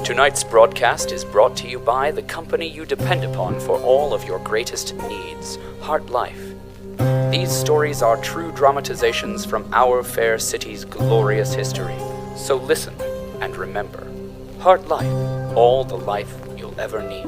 Tonight's broadcast is brought to you by the company you depend upon for all of your greatest needs, Heart Life. These stories are true dramatizations from our fair city's glorious history. So listen and remember, Heart Life, all the life you'll ever need.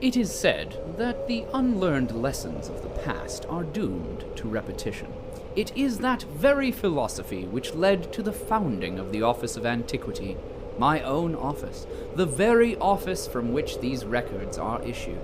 It is said that the unlearned lessons of the past are doomed to repetition. It is that very philosophy which led to the founding of the Office of Antiquity, my own office, the very office from which these records are issued.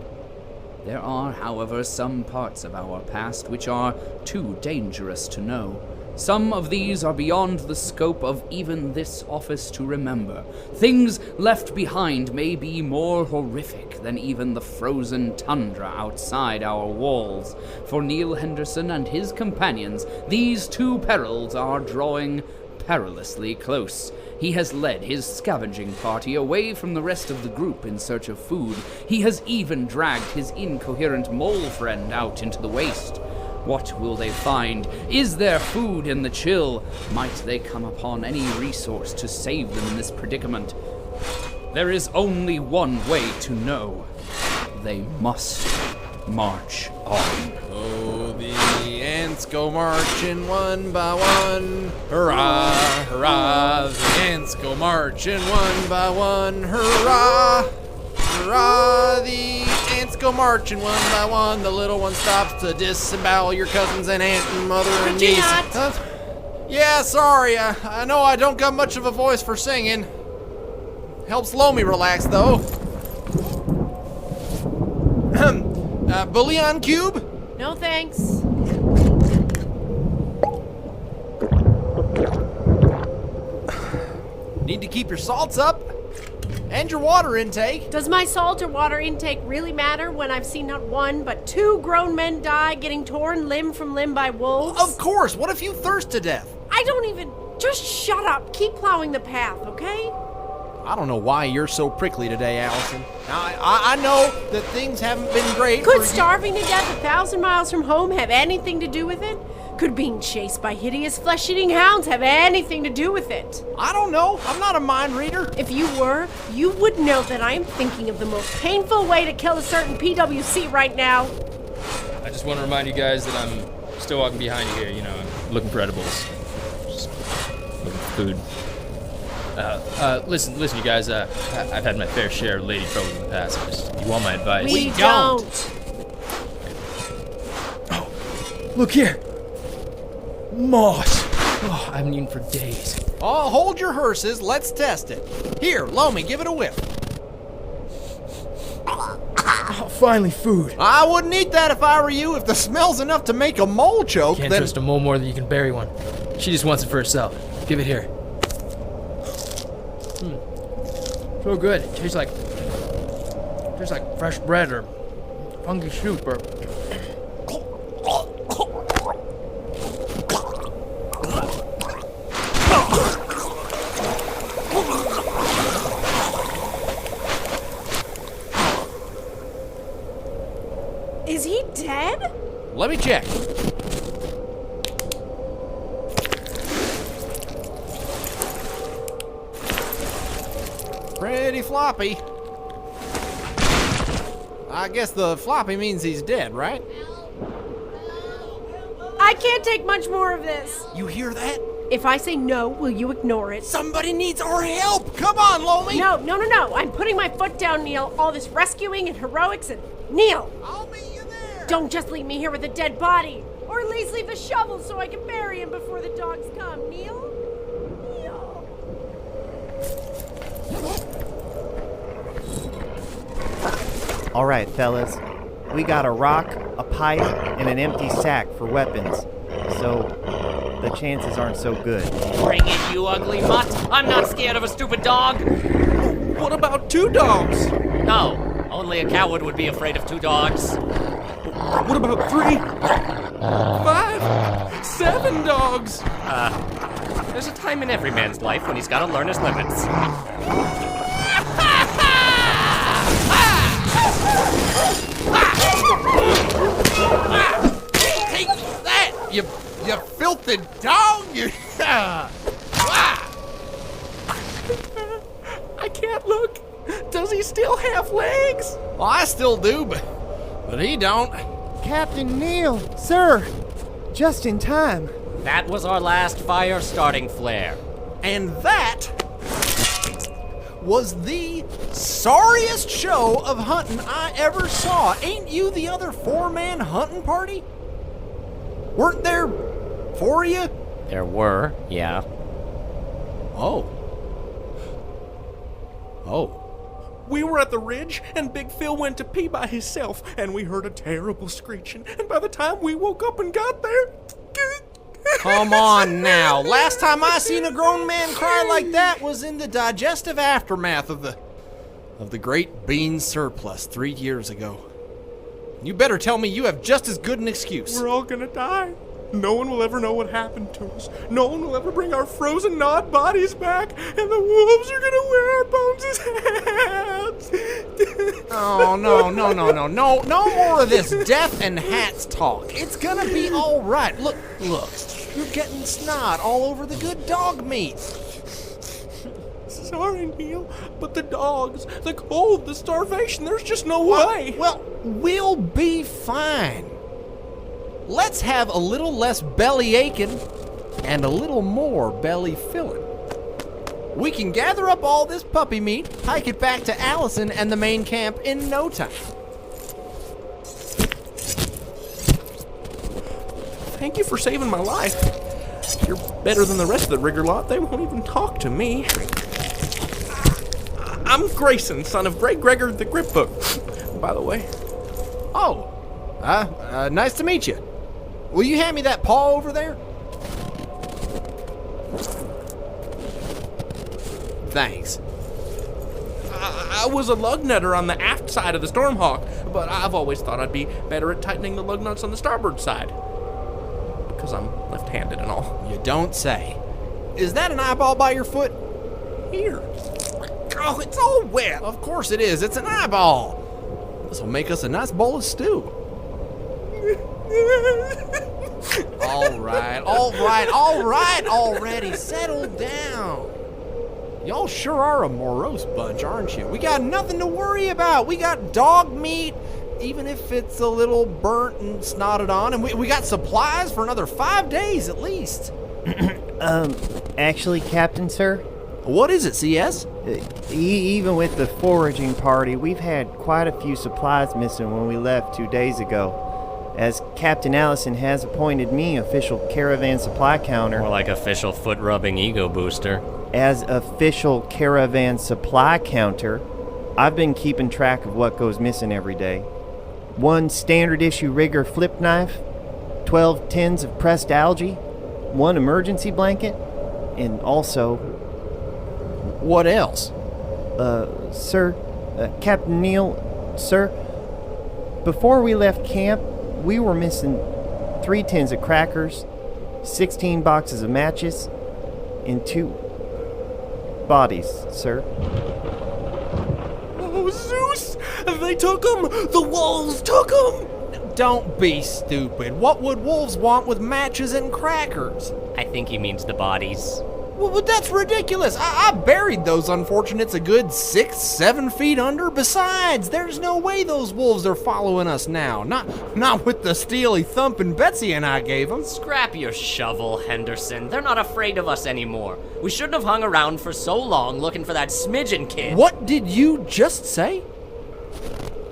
There are, however, some parts of our past which are too dangerous to know. Some of these are beyond the scope of even this office to remember. Things left behind may be more horrific than even the frozen tundra outside our walls. For Neal Henderson and his companions, these two perils are drawing perilously close. He has led his scavenging party away from the rest of the group in search of food. He has even dragged his incoherent mole friend out into the waste. What will they find? Is there food in the chill? Might they come upon any resource to save them in this predicament? There is only one way to know. They must march on. Oh, the ants go marching one by one. Hurrah, hurrah. The ants go marching one by one. Hurrah, hurrah. The ants go marching one by one. The little one stops to disembowel your cousins and aunt and mother and niece. Yeah, sorry. I know I don't got much of a voice for singing. Helps Loamy relax, though. Bouillon cube? No thanks. Need to keep your salts up and your water intake. Does my salt or water intake really matter when I've seen not one but two grown men die getting torn limb from limb by wolves? Of course. What if you thirst to death? I don't even... Just shut up. Keep plowing the path, okay? I don't know why you're so prickly today, Alison. Now, I know that things haven't been great. Could starving to death 1,000 miles from home have anything to do with it? Could being chased by hideous flesh-eating hounds have anything to do with it? I don't know. I'm not a mind reader. If you were, you would know that I am thinking of the most painful way to kill a certain PWC right now. I just want to remind you guys that I'm still walking behind you here, I'm looking for edibles. Just looking for food. Listen, you guys, I've had my fair share of lady trouble in the past. You want my advice? We don't. Oh, look here. Moss. Oh, I haven't eaten for days. Oh, hold your hearses. Let's test it. Here, Loamy, give it a whiff. Oh, finally food. I wouldn't eat that if I were you. If the smell's enough to make a mole choke, Can't then... trust a mole more than you can bury one. She just wants it for herself. Give it here. So good. It tastes like fresh bread or funky soup or... Is he dead? Let me check. Pretty floppy. I guess the floppy means he's dead, right? I can't take much more of this. You hear that? If I say no, will you ignore it? Somebody needs our help! Come on, Loamy! No. I'm putting my foot down, Neal. All this rescuing and heroics and... Neal! I'll meet you there! Don't just leave me here with a dead body. Or at least leave the shovel so I can bury him before the dogs come. Neal? All right, fellas. We got a rock, a pipe, and an empty sack for weapons. So, the chances aren't so good. Bring it, you ugly mutt! I'm not scared of a stupid dog! What about 2 dogs? No, only a coward would be afraid of 2 dogs. What about 3? 5? 7 dogs? There's a time in every man's life when he's gotta learn his limits. Take that, you filthy dog! You... can't look. Does he still have legs? Well, I still do, but he don't. Captain Neal, sir, just in time. That was our last fire starting flare. And that was the sorriest show of hunting I ever saw. Ain't you the other 4-man hunting party? Weren't there 4 of you? There were, yeah. Oh. We were at the ridge, and Big Phil went to pee by himself, and we heard a terrible screeching, and by the time we woke up and got there... Come on now. Last time I seen a grown man cry like that was in the digestive aftermath of the great bean surplus 3 years ago. You better tell me you have just as good an excuse. We're all gonna die. No one will ever know what happened to us. No one will ever bring our frozen gnawed bodies back, and the wolves are gonna wear our bones as hats. Oh, no more of this death and hats talk. It's gonna be all right. Look, you're getting snot all over the good dog meat. Sorry, Neal, but the dogs, the cold, the starvation, there's just no way. Well, we'll be fine. Let's have a little less belly aching and a little more belly filling. We can gather up all this puppy meat, hike it back to Alison and the main camp in no time. Thank you for saving my life. You're better than the rest of the rigger lot. They won't even talk to me. I'm Greyson, son of Great Gregor the Gripbook, by the way. Oh, nice to meet you. Will you hand me that paw over there? Thanks. I was a lug nutter on the aft side of the Stormhawk, but I've always thought I'd be better at tightening the lug nuts on the starboard side. Because I'm left-handed and all. You don't say. Is that an eyeball by your foot? Here. Oh, it's all wet. Of course it is. It's an eyeball. This will make us a nice bowl of stew. All right, already. Settle down. Y'all sure are a morose bunch, aren't you? We got nothing to worry about. We got dog meat, even if it's a little burnt and snotted on, and we got supplies for another 5 days at least. Actually, Captain, sir? What is it, CS? Even with the foraging party, we've had quite a few supplies missing when we left 2 days ago. As Captain Alison has appointed me official caravan supply counter. More like official foot-rubbing ego booster. As official caravan supply counter, I've been keeping track of what goes missing every day. 1 standard issue rigger flip knife, 12 tins of pressed algae, 1 emergency blanket, and also... What else? Sir, Captain Neal, sir, before we left camp, we were missing 3 tins of crackers, 16 boxes of matches, and 2 bodies, sir. Oh, Zeus! They took them! The wolves took them! Don't be stupid. What would wolves want with matches and crackers? I think he means the bodies. Well, that's ridiculous. I buried those unfortunates a good 6-7 feet under. Besides, there's no way those wolves are following us now. Not with the steely thumping Betsy and I gave them. Scrap your shovel, Henderson. They're not afraid of us anymore. We shouldn't have hung around for so long looking for that smidgen kid. What did you just say?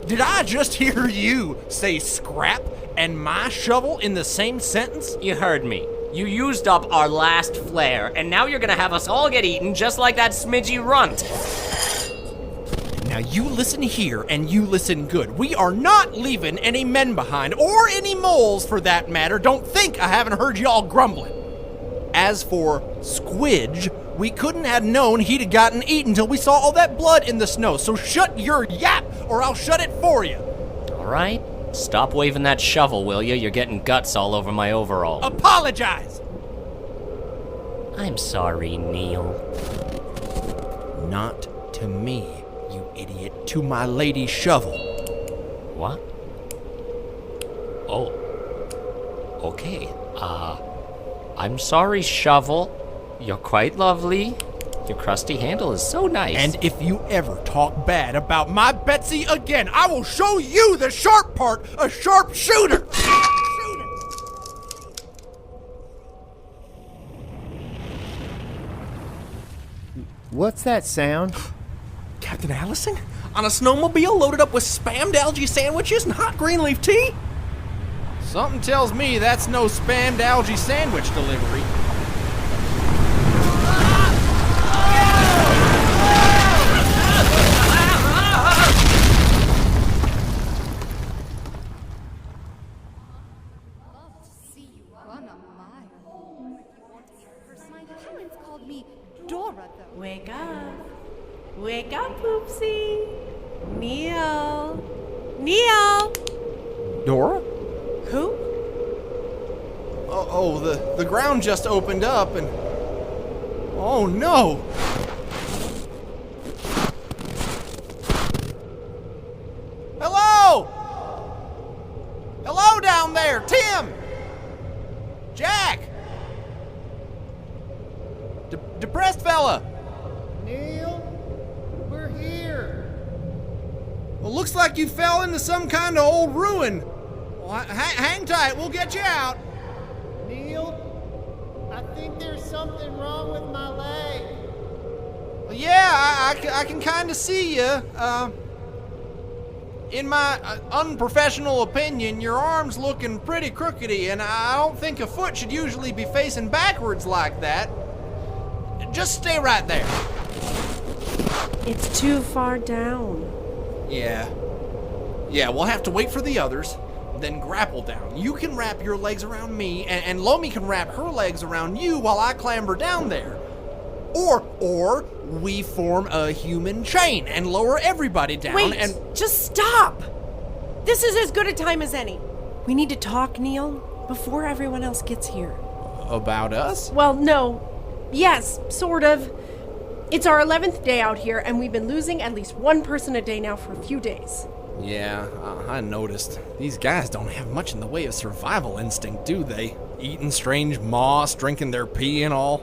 Did I just hear you say scrap and my shovel in the same sentence? You heard me. You used up our last flare, and now you're gonna have us all get eaten just like that smidgy runt. Now you listen here, and you listen good. We are not leaving any men behind, or any moles for that matter. Don't think I haven't heard y'all grumbling. As for Squidge, we couldn't have known he'd have gotten eaten till we saw all that blood in the snow, so shut your yap, or I'll shut it for you. All right. Stop waving that shovel, will you? You're getting guts all over my overall. Apologize! I'm sorry, Neal. Not to me, you idiot. To my lady shovel. What? Oh. Okay. I'm sorry, shovel. You're quite lovely. Your crusty handle is so nice. And if you ever talk bad about my Betsy again, I will show you the sharp part of Sharp-Chuter! What's that sound? Captain Alison? On a snowmobile loaded up with spammed algae sandwiches and hot green leaf tea? Something tells me that's no spammed algae sandwich delivery. Wake up. Wake up, Poopsie. Neal. Neal! Dora? Who? The ground just opened up and... Oh no! Hello! Hello down there, Tim! Jack! Depressed fella! Neal, we're here. Well, looks like you fell into some kind of old ruin. Well, hang tight, we'll get you out. Neal, I think there's something wrong with my leg. Well, yeah, I can kind of see you. In my unprofessional opinion, your arm's looking pretty crookedy, and I don't think a foot should usually be facing backwards like that. Just stay right there. It's too far down. Yeah, we'll have to wait for the others, then grapple down. You can wrap your legs around me, and Loamy can wrap her legs around you while I clamber down there. Or we form a human chain and lower everybody down. Wait, and just stop! This is as good a time as any. We need to talk, Neal, before everyone else gets here. About us? Well, no. Yes, sort of. It's our 11th day out here, and we've been losing at least one person a day now for a few days. Yeah, I noticed. These guys don't have much in the way of survival instinct, do they? Eating strange moss, drinking their pee and all.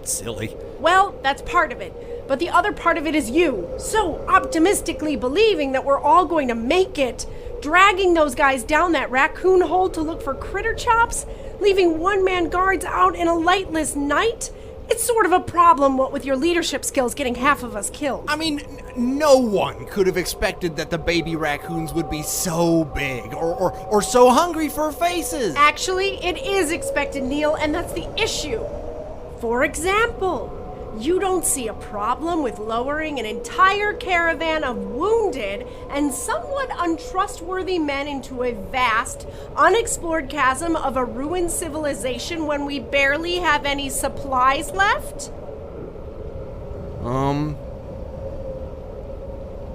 Silly. Well, that's part of it. But the other part of it is you, so optimistically believing that we're all going to make it. Dragging those guys down that raccoon hole to look for critter chops, leaving one-man guards out in a lightless night. It's sort of a problem, what with your leadership skills getting half of us killed. I mean, no one could have expected that the baby raccoons would be so big or so hungry for faces. Actually, it is expected, Neal, and that's the issue. For example, you don't see a problem with lowering an entire caravan of wounded and somewhat untrustworthy men into a vast, unexplored chasm of a ruined civilization when we barely have any supplies left?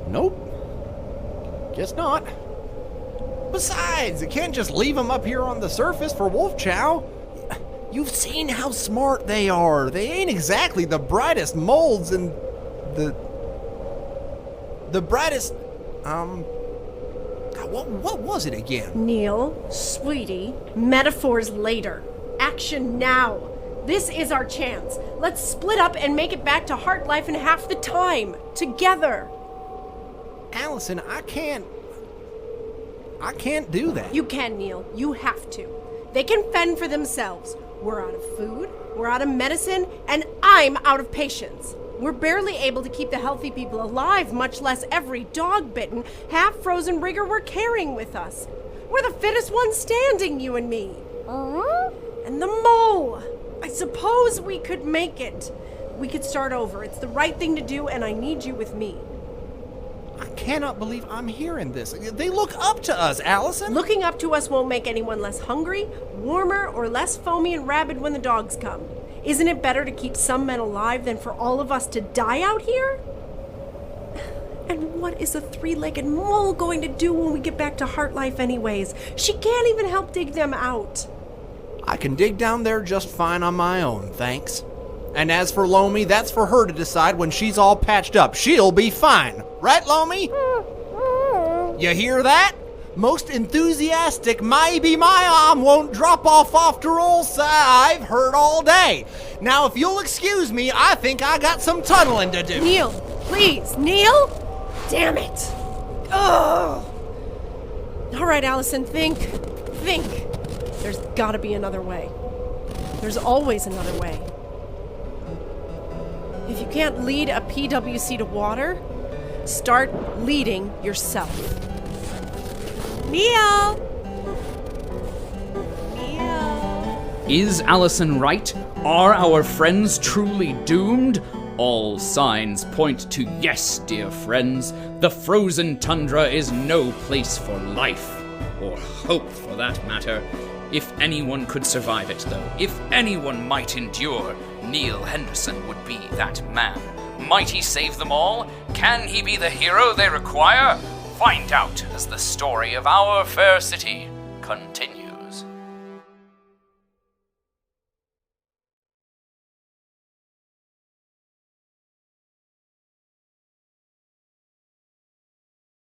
Nope. Guess not. Besides, you can't just leave them up here on the surface for wolf chow. You've seen how smart they are. They ain't exactly the brightest molds in the brightest, what was it again? Neal, sweetie, metaphors later. Action now. This is our chance. Let's split up and make it back to Heart Life in half the time. Together. Alison, I can't do that. You can, Neal. You have to. They can fend for themselves. We're out of food, we're out of medicine, and I'm out of patience. We're barely able to keep the healthy people alive, much less every dog-bitten, half-frozen rigger we're carrying with us. We're the fittest ones standing, you and me. And the mole! I suppose we could make it. We could start over. It's the right thing to do, and I need you with me. I cannot believe I'm hearing this. They look up to us, Alison. Looking up to us won't make anyone less hungry, warmer, or less foamy and rabid when the dogs come. Isn't it better to keep some men alive than for all of us to die out here? And what is a three-legged mole going to do when we get back to Heart Life anyways? She can't even help dig them out. I can dig down there just fine on my own, thanks. And as for Loamy, that's for her to decide when she's all patched up. She'll be fine. Right, Loamy? You hear that? Most enthusiastic, maybe my arm won't drop off after all, sir. I've heard all day. Now, if you'll excuse me, I think I got some tunneling to do. Neal, please, Neal? Damn it. Ugh. All right, Alison, think. There's gotta be another way. There's always another way. If you can't lead a PWC to water, start leading yourself. Neal! Is Alison right? Are our friends truly doomed? All signs point to yes, dear friends. The frozen tundra is no place for life, or hope for that matter. If anyone could survive it, though, if anyone might endure, Neal Henderson would be that man. Might he save them all? Can he be the hero they require? Find out as the story of our fair city continues.